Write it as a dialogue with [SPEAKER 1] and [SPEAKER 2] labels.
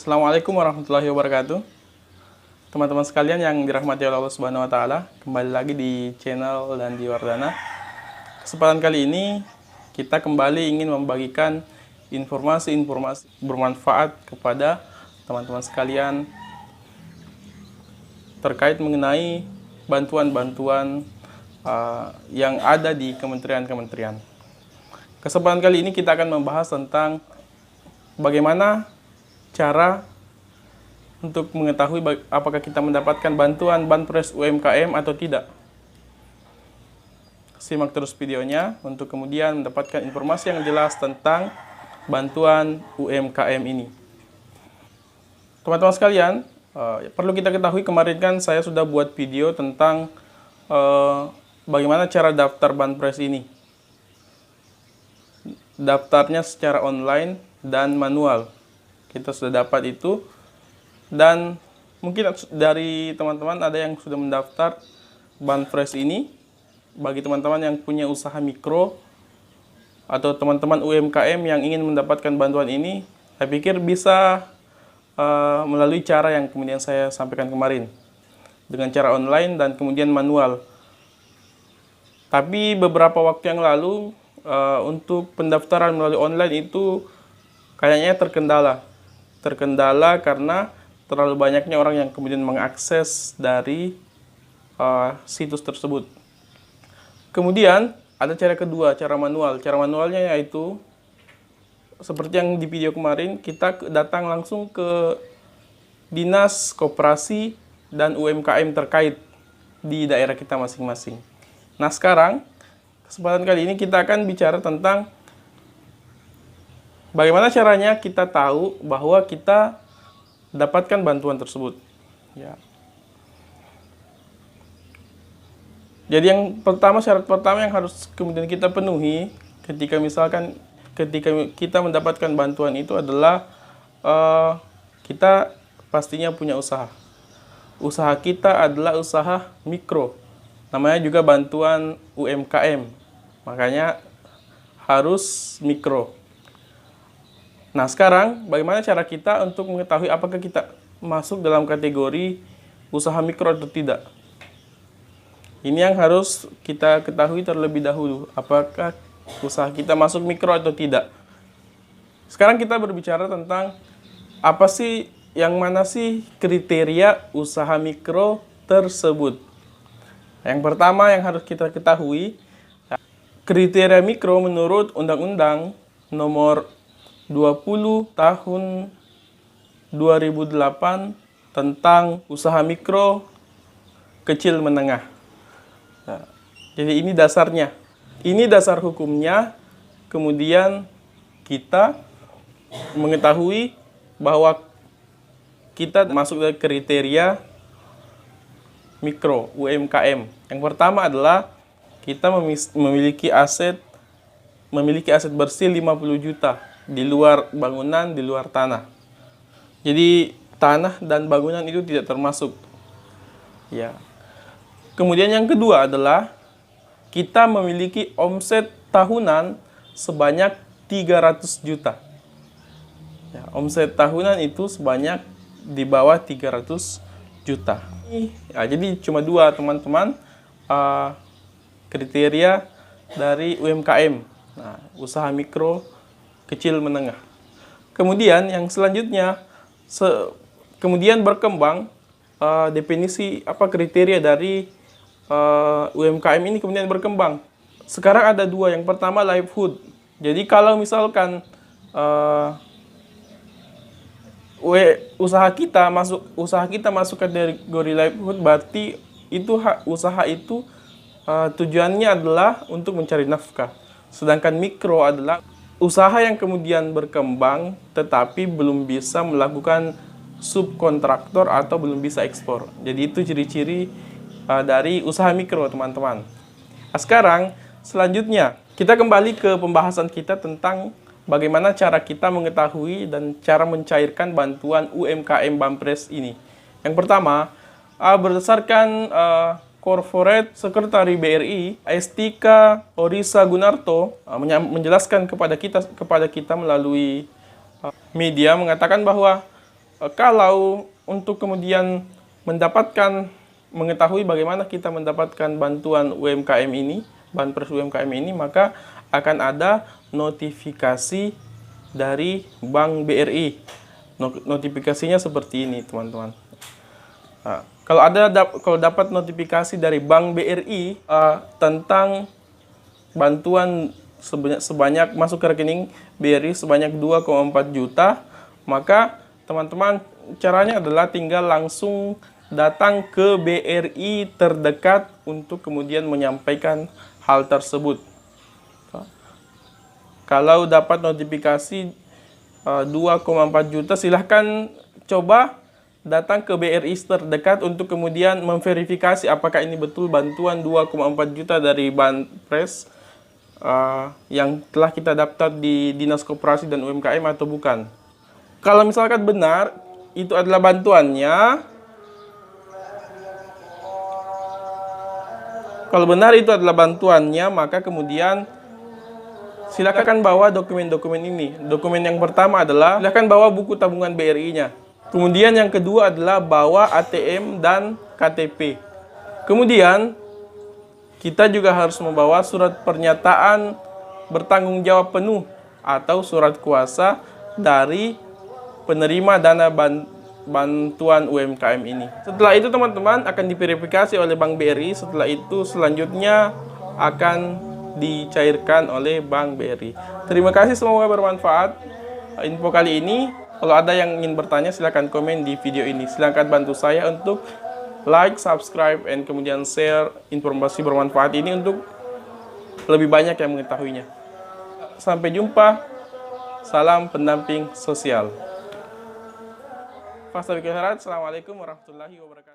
[SPEAKER 1] Assalamualaikum warahmatullahi wabarakatuh. Teman-teman sekalian yang dirahmati oleh Allah Subhanahu wa taala, kembali lagi di channel Dandi Wardana. Kesempatan kali ini kita kembali ingin membagikan informasi-informasi bermanfaat kepada teman-teman sekalian terkait mengenai bantuan-bantuan yang ada di kementerian-kementerian. Kesempatan kali ini kita akan membahas tentang bagaimana cara untuk mengetahui apakah kita mendapatkan bantuan Banpres UMKM atau tidak. Simak terus videonya untuk kemudian mendapatkan informasi yang jelas tentang bantuan UMKM ini. Teman-teman sekalian, perlu kita ketahui kemarin kan saya sudah buat video tentang bagaimana cara daftar Banpres ini. Daftarnya secara online dan manual. Kita sudah dapat itu, dan mungkin dari teman-teman ada yang sudah mendaftar Banpres ini. Bagi teman-teman yang punya usaha mikro atau teman-teman UMKM yang ingin mendapatkan bantuan ini, saya pikir bisa melalui cara yang kemudian saya sampaikan kemarin, dengan cara online dan kemudian manual. Tapi beberapa waktu yang lalu untuk pendaftaran melalui online itu kayaknya terkendala karena terlalu banyaknya orang yang kemudian mengakses dari situs tersebut. Kemudian ada cara kedua, cara manual. Cara manualnya yaitu seperti yang di video kemarin, kita datang langsung ke Dinas Koperasi dan UMKM terkait di daerah kita masing-masing. Nah, sekarang kesempatan kali ini kita akan bicara tentang bagaimana caranya kita tahu bahwa kita dapatkan bantuan tersebut. Ya. Jadi yang pertama, syarat pertama yang harus kemudian kita penuhi ketika kita mendapatkan bantuan itu adalah kita pastinya punya usaha. Usaha kita adalah usaha mikro. Namanya juga bantuan UMKM. Makanya harus mikro. Nah, sekarang bagaimana cara kita untuk mengetahui apakah kita masuk dalam kategori usaha mikro atau tidak? Ini yang harus kita ketahui terlebih dahulu, apakah usaha kita masuk mikro atau tidak. Sekarang kita berbicara tentang apa sih, yang mana sih kriteria usaha mikro tersebut. Yang pertama yang harus kita ketahui, kriteria mikro menurut Undang-Undang Nomor 20 tahun 2008 tentang usaha mikro kecil menengah. Nah, jadi ini dasarnya. Ini dasar hukumnya. Kemudian kita mengetahui bahwa kita masuk ke kriteria mikro UMKM. Yang pertama adalah kita memiliki aset bersih 50 juta di luar bangunan, di luar tanah. Jadi tanah dan bangunan itu tidak termasuk. Ya. Kemudian yang kedua adalah kita memiliki omset tahunan sebanyak 300 juta. Ya, omset tahunan itu sebanyak di bawah 300 juta. Ya, jadi cuma dua teman-teman kriteria dari UMKM. Nah, usaha mikro kecil menengah. Kemudian yang selanjutnya kemudian berkembang definisi apa kriteria dari UMKM ini kemudian berkembang. Sekarang ada dua. Yang pertama livelihood. Jadi kalau misalkan usaha kita masuk kategori livelihood, berarti itu usaha itu tujuannya adalah untuk mencari nafkah. Sedangkan mikro adalah usaha yang kemudian berkembang tetapi belum bisa melakukan subkontraktor atau belum bisa ekspor. Jadi itu ciri-ciri dari usaha mikro, teman-teman. Nah, sekarang selanjutnya kita kembali ke pembahasan kita tentang bagaimana cara kita mengetahui dan cara mencairkan bantuan UMKM Banpres ini. Yang pertama, berdasarkan Corporate Secretary BRI, Astika Orisa Gunarto menjelaskan kepada kita melalui media, mengatakan bahwa Kalau untuk kemudian mengetahui bagaimana kita mendapatkan bantuan UMKM ini, Banpres UMKM ini, maka akan ada notifikasi dari Bank BRI. Notifikasinya seperti ini, teman-teman. Nah, kalau dapat notifikasi dari Bank BRI tentang bantuan sebanyak masuk ke rekening BRI sebanyak 2,4 juta, maka teman-teman caranya adalah tinggal langsung datang ke BRI terdekat untuk kemudian menyampaikan hal tersebut. Kalau dapat notifikasi 2,4 juta, silahkan coba datang ke BRI terdekat untuk kemudian memverifikasi apakah ini betul bantuan 2,4 juta dari Banpres yang telah kita daftar di Dinas Koperasi dan UMKM atau bukan. Kalau misalkan benar itu adalah bantuannya, maka kemudian silakan bawa dokumen-dokumen ini. Dokumen yang pertama adalah silakan bawa buku tabungan BRI-nya. Kemudian yang kedua adalah bawa ATM dan KTP. Kemudian kita juga harus membawa surat pernyataan bertanggung jawab penuh atau surat kuasa dari penerima dana bantuan UMKM ini. Setelah itu teman-teman akan diverifikasi oleh Bank BRI. Setelah itu selanjutnya akan dicairkan oleh Bank BRI. Terima kasih, semoga bermanfaat info kali ini. Kalau ada yang ingin bertanya silahkan komen di video ini. Silahkan bantu saya untuk like, subscribe, dan kemudian share informasi bermanfaat ini untuk lebih banyak yang mengetahuinya. Sampai jumpa. Salam pendamping sosial. Assalamualaikum warahmatullahi wabarakatuh.